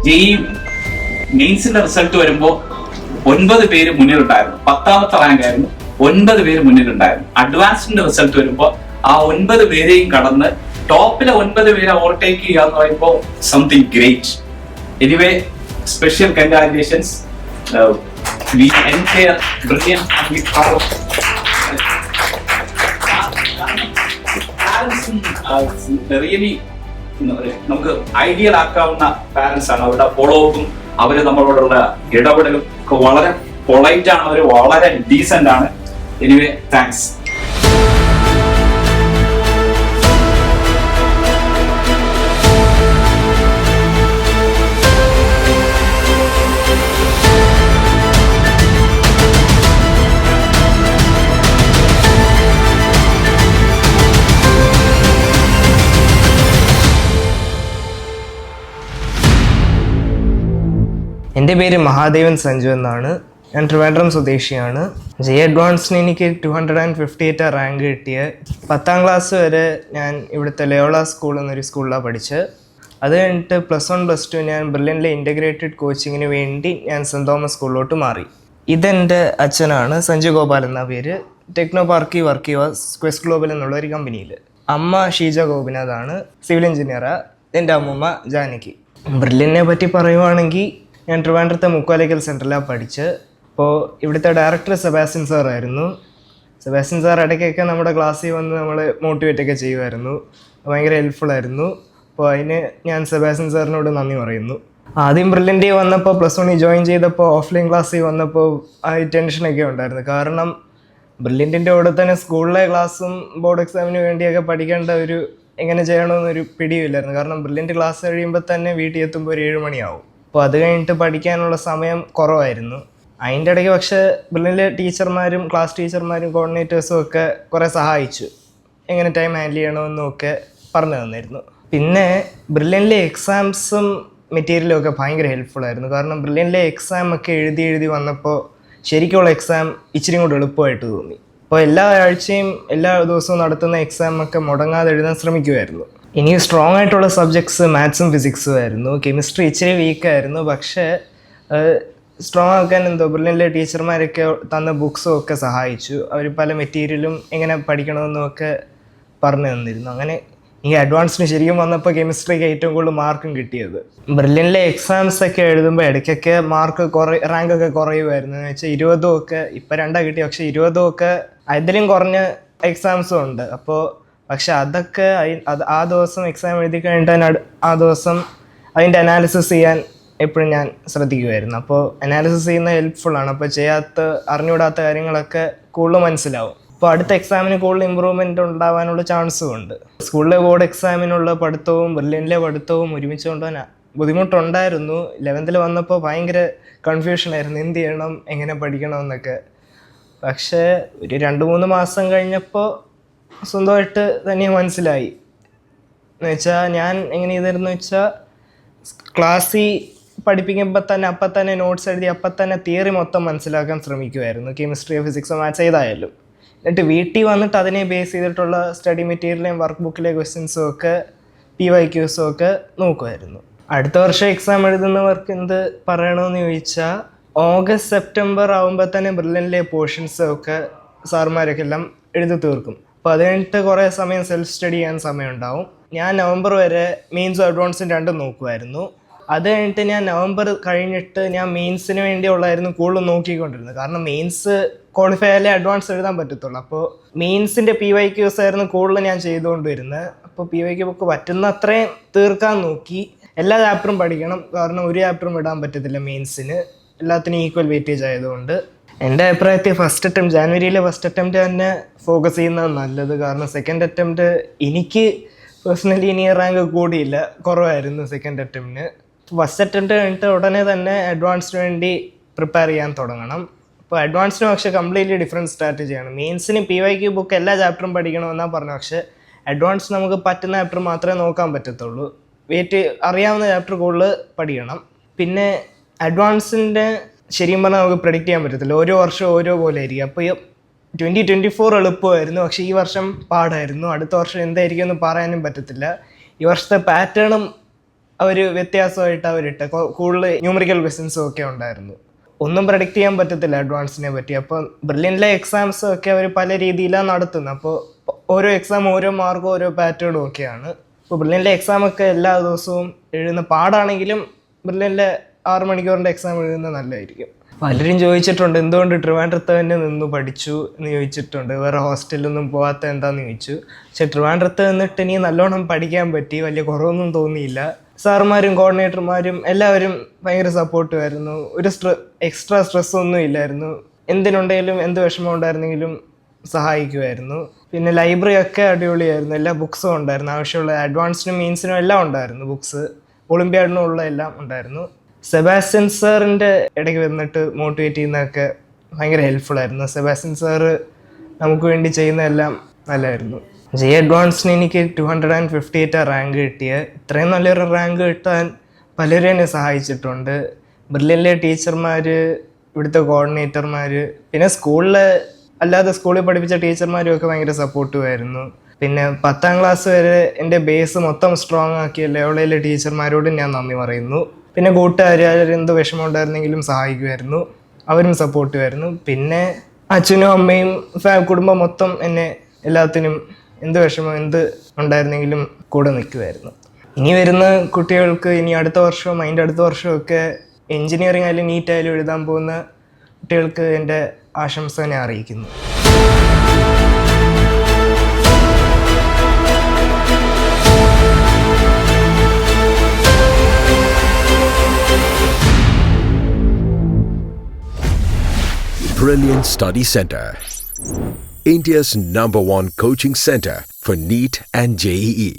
JEE മെയിൻസിന്റെ result വരുമ്പോൾ 9 പേര് മുന്നിലുണ്ടായിരുന്നു. 10ാമത്തെ rank ആയിരുന്നു, 9 പേര് മുന്നിലുണ്ടായിരുന്നു. അഡ്വാൻസിന്റെ റിസൾട്ട് വരുമ്പോൾ ആ 9 പേരെയും കടന്ന് ടോപ്പിലെ 9 പേരെ ഓവർടേക്ക് ചെയ്യുക എന്ന് പറയുമ്പോൾ something great. Anyway, special congratulations. We entire brilliant and we proud. Really നമുക്ക് ഐഡിയൽ ആക്കാവുന്ന പാരന്റ്സ് ആണ്. അവരുടെ ഫോളോ അപ്പും അവര് നമ്മളോടുള്ള ഇടപെടലും ഒക്കെ വളരെ പൊളൈറ്റ് ആണ്, അവര് വളരെ ഡീസന്റ് ആണ്. Anyway, thanks. എൻ്റെ പേര് മഹാദേവൻ സഞ്ജു എന്നാണ്. ഞാൻ ട്രിവാൻഡ്രം സ്വദേശിയാണ്. ജെഇ അഡ്വാൻസിന് എനിക്ക് 258 റാങ്ക് കിട്ടിയ. 10ാം ക്ലാസ് വരെ ഞാൻ ഇവിടുത്തെ ലയോള സ്കൂൾ എന്നൊരു സ്കൂളിലാണ് പഠിച്ചത്. അത് കഴിഞ്ഞിട്ട് +1 +2 ഞാൻ ബ്രില്യൻറ്റിലെ ഇൻ്റഗ്രേറ്റഡ് കോച്ചിങ്ങിന് വേണ്ടി ഞാൻ സെൻറ് തോമസ് സ്കൂളിലോട്ട് മാറി. ഇതെൻ്റെ അച്ഛനാണ്, സഞ്ജു ഗോപാൽ എന്ന പേര്. ടെക്നോ പാർക്കി വർക്ക് ചെയ്യുക ക്വസ്റ്റ് ഗ്ലോബൽ എന്നുള്ള ഒരു കമ്പനിയിൽ. അമ്മ ഷീജ ഗോപിനാഥാണ്, സിവിൽ എഞ്ചിനീയറാണ്. എൻ്റെ അമ്മൂമ്മ ജാനകി. ബ്രില്യനെ പറ്റി പറയുവാണെങ്കിൽ ഞാൻ ട്രിവാൻഡ്രത്തെ മുക്കോലക്കൽ സെൻറ്ററിലാണ് പഠിച്ചത്. അപ്പോൾ ഇവിടുത്തെ ഡയറക്ടർ സെബാസ്റ്റ്യൻ സാറായിരുന്നു. സെബാസ്റ്റ്യൻ സാർ ഇടയ്ക്കൊക്കെ നമ്മുടെ ക്ലാസ്സിൽ വന്ന് നമ്മൾ മോട്ടിവേറ്റൊക്കെ ചെയ്യുമായിരുന്നു. ഭയങ്കര ഹെൽപ്ഫുള്ളായിരുന്നു. അപ്പോൾ അതിന് ഞാൻ സെബാസ്റ്റ്യൻ സാറിനോട് നന്ദി പറയുന്നു. ആദ്യം ബ്രില്യൻ്റ് വന്നപ്പോൾ +1 ജോയിൻ ചെയ്തപ്പോൾ ഓഫ്ലൈൻ ക്ലാസ്സിൽ വന്നപ്പോൾ ആ ടെൻഷനൊക്കെ ഉണ്ടായിരുന്നു. കാരണം ബ്രില്യൻറ്റിൻ്റെ കൂടെ തന്നെ സ്കൂളിലെ ക്ലാസ്സും ബോർഡ് എക്സാമിന് വേണ്ടിയൊക്കെ പഠിക്കേണ്ട ഒരു എങ്ങനെ ചെയ്യണമെന്നൊരു പിടിയുമില്ലായിരുന്നു. കാരണം ബ്രില്യൻറ്റ് ക്ലാസ് കഴിയുമ്പോൾ തന്നെ വീട്ടിൽ എത്തുമ്പോൾ ഒരു 7 മണിയാവും. അപ്പോൾ അത് കഴിഞ്ഞിട്ട് പഠിക്കാനുള്ള സമയം കുറവായിരുന്നു. അതിൻ്റെ ഇടയ്ക്ക് പക്ഷേ ബ്രില്യൻറ്റിലെ ടീച്ചർമാരും ക്ലാസ് ടീച്ചർമാരും കോർഡിനേറ്റേഴ്സും ഒക്കെ കുറേ സഹായിച്ചു. എങ്ങനെ ടൈം ഹാൻഡിൽ ചെയ്യണമെന്നും ഒക്കെ പറഞ്ഞു തന്നിരുന്നു. പിന്നെ ബ്രില്യൻറ്റിലെ എക്സാംസും മെറ്റീരിയലും ഒക്കെ ഭയങ്കര ഹെൽപ്ഫുള്ളായിരുന്നു. കാരണം ബ്രില്യൻറ്റിലെ എക്സാം ഒക്കെ എഴുതി വന്നപ്പോൾ ശരിക്കുള്ള എക്സാം ഇച്ചിരി കൂടെ എളുപ്പമായിട്ട് തോന്നി. അപ്പോൾ എല്ലാ ആഴ്ചയും എല്ലാ ദിവസവും നടത്തുന്ന എക്സാം ഒക്കെ മുടങ്ങാതെ എഴുതാൻ ശ്രമിക്കുമായിരുന്നു. ഇനി സ്ട്രോങ് ആയിട്ടുള്ള സബ്ജക്ട്സ് മാത്സും ഫിസിക്സും ആയിരുന്നു. കെമിസ്ട്രി ഇച്ചിരി വീക്കായിരുന്നു. പക്ഷേ സ്ട്രോങ് ആക്കാൻ ബ്രില്യൻറ്റിലെ ടീച്ചർമാരൊക്കെ തന്ന ബുക്സും ഒക്കെ സഹായിച്ചു. അവർ പല മെറ്റീരിയലും എങ്ങനെ പഠിക്കണമെന്നും ഒക്കെ പറഞ്ഞു തന്നിരുന്നു. അങ്ങനെ ഈ അഡ്വാൻസിന് ശരിക്കും വന്നപ്പോൾ കെമിസ്ട്രിക്ക് ഏറ്റവും കൂടുതൽ മാർക്കും കിട്ടിയത്. ബ്രില്യൻറ്റിലെ എക്സാംസ് ഒക്കെ എഴുതുമ്പോൾ ഇടയ്ക്കൊക്കെ റാങ്കൊക്കെ കുറയുമായിരുന്നു. എന്ന് വെച്ചാൽ 20 ഒക്കെ ഇപ്പം 2 കിട്ടി, പക്ഷേ 20 ഒക്കെ അതിലും കുറഞ്ഞ എക്സാംസും ഉണ്ട്. അപ്പോൾ പക്ഷെ അതൊക്കെ ആ ദിവസം എക്സാം എഴുതി കഴിഞ്ഞിട്ട് ആ ദിവസം അതിൻ്റെ അനാലിസിസ് ചെയ്യാൻ എപ്പോഴും ഞാൻ ശ്രദ്ധിക്കുമായിരുന്നു. അപ്പോൾ അനാലിസിസ് ചെയ്യുന്ന ഹെൽപ്ഫുള്ളാണ്. അപ്പോൾ അറിഞ്ഞുകൂടാത്ത കാര്യങ്ങളൊക്കെ കൂടുതൽ മനസ്സിലാവും. അപ്പോൾ അടുത്ത എക്സാമിന് കൂടുതൽ ഇമ്പ്രൂവ്മെൻ്റ് ഉണ്ടാവാനുള്ള ചാൻസും ഉണ്ട്. സ്കൂളിലെ ബോർഡ് എക്സാമിനുള്ള പഠിത്തവും ബ്രില്യൻറ്റിലെ പഠിത്തവും ഒരുമിച്ച് കൊണ്ടുപോകാൻ ബുദ്ധിമുട്ടുണ്ടായിരുന്നു. 11th വന്നപ്പോൾ ഭയങ്കര കൺഫ്യൂഷനായിരുന്നു, എന്ത് ചെയ്യണം, എങ്ങനെ പഠിക്കണം എന്നൊക്കെ. പക്ഷേ ഒരു 2-3 മാസം കഴിഞ്ഞപ്പോൾ സ്വന്തമായിട്ട് തന്നെ മനസ്സിലായി. എന്ന് വെച്ചാൽ ഞാൻ എങ്ങനെ ചെയ്തിരുന്നു വെച്ചാൽ ക്ലാസ്സിൽ പഠിപ്പിക്കുമ്പോൾ തന്നെ അപ്പം തന്നെ നോട്ട്സ് എഴുതി അപ്പം തന്നെ തിയറി മൊത്തം മനസ്സിലാക്കാൻ ശ്രമിക്കുമായിരുന്നു. കെമിസ്ട്രിയോ ഫിസിക്സോ മാത്സ് ഏതായാലും. എന്നിട്ട് വീട്ടിൽ വന്നിട്ട് അതിനെ ബേസ് ചെയ്തിട്ടുള്ള സ്റ്റഡി മെറ്റീരിയലും വർക്ക് ബുക്കിലെ ക്വസ്റ്റ്യൻസും ഒക്കെ PYQസും ഒക്കെ നോക്കുമായിരുന്നു. അടുത്ത വർഷം എക്സാം എഴുതുന്നവർക്ക് എന്ത് പറയണമെന്ന് ചോദിച്ചാൽ ഓഗസ്റ്റ് സെപ്റ്റംബർ ആകുമ്പോൾ തന്നെ ബ്രില്യൻറ്റിലെ പോർഷൻസും ഒക്കെ സാറുമാരൊക്കെ എല്ലാം എഴുതി തീർക്കും. അപ്പോൾ അത് കഴിഞ്ഞിട്ട് കുറേ സമയം സെൽഫ് സ്റ്റഡി ചെയ്യാൻ സമയം ഉണ്ടാവും. ഞാൻ നവംബർ വരെ മെയിൻസും അഡ്വാൻസും രണ്ടും നോക്കുമായിരുന്നു. അത് കഴിഞ്ഞിട്ട് ഞാൻ നവംബർ കഴിഞ്ഞിട്ട് ഞാൻ മെയിൻസിന് വേണ്ടിയുള്ളതായിരുന്നു കൂടുതൽ നോക്കിക്കൊണ്ടിരുന്നത്. കാരണം മെയിൻസ് ക്വാളിഫൈ ആയാലേ അഡ്വാൻസ് എഴുതാൻ പറ്റത്തുള്ളൂ. അപ്പോൾ മെയിൻസിൻ്റെ PYQs ആയിരുന്നു കൂടുതൽ ഞാൻ ചെയ്തുകൊണ്ട് വരുന്നത്. അപ്പോൾ PYQ ബുക്ക് പറ്റുന്ന അത്രയും തീർക്കാൻ നോക്കി. എല്ലാ ചാപ്റ്ററും പഠിക്കണം, കാരണം ഒരു ചാപ്റ്ററും വിടാൻ പറ്റത്തില്ല മെയിൻസിന്, എല്ലാത്തിനും ഈക്വൽ വെയിറ്റേജ് ആയതുകൊണ്ട്. എൻ്റെ അഭിപ്രായത്തിൽ ജാനുവരിയിലെ ഫസ്റ്റ് അറ്റംപ്റ്റ് തന്നെ ഫോക്കസ് ചെയ്യുന്നത് നല്ലത്. കാരണം സെക്കൻഡ് അറ്റംപ്റ്റ് എനിക്ക് പേഴ്സണലി ഇനി റാങ്ക് കൂടിയില്ല, കുറവായിരുന്നു സെക്കൻഡ് അറ്റംപ്റ്റിന്. ഫസ്റ്റ് അറ്റംപ്റ്റ് കഴിഞ്ഞിട്ട് ഉടനെ തന്നെ അഡ്വാൻസിന് വേണ്ടി പ്രിപ്പയർ ചെയ്യാൻ തുടങ്ങണം. അപ്പോൾ അഡ്വാൻസിന് പക്ഷേ കംപ്ലീറ്റ്ലി ഡിഫറെൻറ്റ് സ്ട്രാറ്റജിയാണ്. മെയിൻസിന് PYQ ബുക്ക് എല്ലാ ചാപ്റ്ററും പഠിക്കണമെന്നാണ് പറഞ്ഞത്. പക്ഷേ അഡ്വാൻസ് നമുക്ക് പറ്റുന്ന ചാപ്റ്റർ മാത്രമേ നോക്കാൻ പറ്റത്തുള്ളൂ. അറിയാവുന്ന ചാപ്റ്റർ കൂടുതൽ പഠിക്കണം. പിന്നെ അഡ്വാൻസിൻ്റെ ശരിയും പറഞ്ഞാൽ നമുക്ക് പ്രെഡിക്റ്റ് ചെയ്യാൻ പറ്റത്തില്ല. ഓരോ വർഷം ഓരോ പോലെ ആയിരിക്കും. അപ്പോൾ 2024 എളുപ്പമായിരുന്നു, പക്ഷേ ഈ വർഷം പാടായിരുന്നു. അടുത്ത വർഷം എന്തായിരിക്കും എന്ന് പറയാനും പറ്റത്തില്ല. ഈ വർഷത്തെ പാറ്റേണും അവർ വ്യത്യാസമായിട്ട് അവരിട്ട് കൂടുതൽ ന്യൂമറിക്കൽ ക്വസ്റ്റ്യൻസും ഒക്കെ ഉണ്ടായിരുന്നു. ഒന്നും പ്രഡിക്റ്റ് ചെയ്യാൻ പറ്റത്തില്ല അഡ്വാൻസിനെ പറ്റി. അപ്പോൾ ബ്രില്യൻറ്റിലെ എക്സാംസും ഒക്കെ അവർ പല രീതിയിലാണ് നടത്തുന്നത്. അപ്പോൾ ഓരോ എക്സാം ഓരോ മാർക്കും ഓരോ പാറ്റേണും ഒക്കെയാണ്. ഇപ്പോൾ ബ്രില്യൻറ്റിലെ എക്സാമൊക്കെ എല്ലാ ദിവസവും എഴുതുന്ന പാടാണെങ്കിലും ബ്രില്യൻറ്റിലെ 6 മണിക്കൂറിൻ്റെ എക്സാം എഴുതുന്നത് നല്ലതായിരിക്കും. പലരും ചോദിച്ചിട്ടുണ്ട് എന്തുകൊണ്ട് ട്രിവാൻഡ്രത്ത് തന്നെ നിന്ന് പഠിച്ചു എന്ന് ചോദിച്ചിട്ടുണ്ട്, വേറെ ഹോസ്റ്റലിലൊന്നും പോകാത്ത എന്താണെന്ന് ചോദിച്ചു. പക്ഷെ ട്രിവാൻഡ്രത്ത് നിന്നിട്ട് ഇനി നല്ലോണം പഠിക്കാൻ പറ്റി, വലിയ കുറവൊന്നും തോന്നിയില്ല. സാറുമാരും കോർഡിനേറ്റർമാരും എല്ലാവരും ഭയങ്കര സപ്പോർട്ടുമായിരുന്നു. ഒരു എക്സ്ട്രാ സ്ട്രെസ്സൊന്നും ഇല്ലായിരുന്നു. എന്തിനുണ്ടെങ്കിലും എന്ത് വിഷമം ഉണ്ടായിരുന്നെങ്കിലും സഹായിക്കുമായിരുന്നു. പിന്നെ ലൈബ്രറി ഒക്കെ അടിപൊളിയായിരുന്നു. എല്ലാ ബുക്സും ഉണ്ടായിരുന്നു, ആവശ്യമുള്ള അഡ്വാൻസിനും മെയിൻസിനും എല്ലാം ഉണ്ടായിരുന്നു ബുക്സ്. ഒളിമ്പ്യാഡിനും ഉള്ള എല്ലാം ഉണ്ടായിരുന്നു. സെബാസ്റ്റ്യൻ സാറിൻ്റെ ഇടയ്ക്ക് വന്നിട്ട് മോട്ടിവേറ്റ് ചെയ്യുന്നതൊക്കെ ഭയങ്കര ഹെൽപ്ഫുൾ ആയിരുന്നു. സെബാസ്റ്റ്യൻ സാറ് നമുക്ക് വേണ്ടി ചെയ്യുന്നതെല്ലാം നല്ലതായിരുന്നു. അഡ്വാൻസിന് എനിക്ക് 258 റാങ്ക് കിട്ടിയത്. ഇത്രയും നല്ലൊരു റാങ്ക് കിട്ടാൻ പലരും എന്നെ സഹായിച്ചിട്ടുണ്ട്. ബ്രില്യൻറ്റിലെ ടീച്ചർമാർ, ഇവിടുത്തെ കോർഡിനേറ്റർമാർ, പിന്നെ അല്ലാതെ സ്കൂളിൽ പഠിപ്പിച്ച ടീച്ചർമാരും ഒക്കെ ഭയങ്കര സപ്പോർട്ടീവായിരുന്നു. പിന്നെ 10ാം ക്ലാസ് വരെ എൻ്റെ ബേസ് മൊത്തം സ്ട്രോങ് ആക്കിയ ലയോളയിലെ ടീച്ചർമാരോടും ഞാൻ നന്ദി പറയുന്നു. പിന്നെ കൂട്ടുകാർ എന്ത് വിഷമം ഉണ്ടായിരുന്നെങ്കിലും സഹായിക്കുമായിരുന്നു, അവരും സപ്പോർട്ടീവായിരുന്നു. പിന്നെ അച്ഛനും അമ്മയും കുടുംബം മൊത്തം എന്നെ എല്ലാത്തിനും എന്ത് വിഷമം എന്ത് ഉണ്ടായിരുന്നെങ്കിലും കൂടെ നിൽക്കുമായിരുന്നു. ഇനി വരുന്ന കുട്ടികൾക്ക് ഇനി അടുത്ത വർഷവും അതിൻ്റെ അടുത്ത വർഷമൊക്കെ എൻജിനീയറിംഗ് ആയാലും നീറ്റായാലും എഴുതാൻ പോകുന്ന കുട്ടികൾക്ക് എൻ്റെ ആശംസ ഞാൻ അറിയിക്കുന്നു. Brilliant Study Center, India's #1 coaching center for NEET and JEE.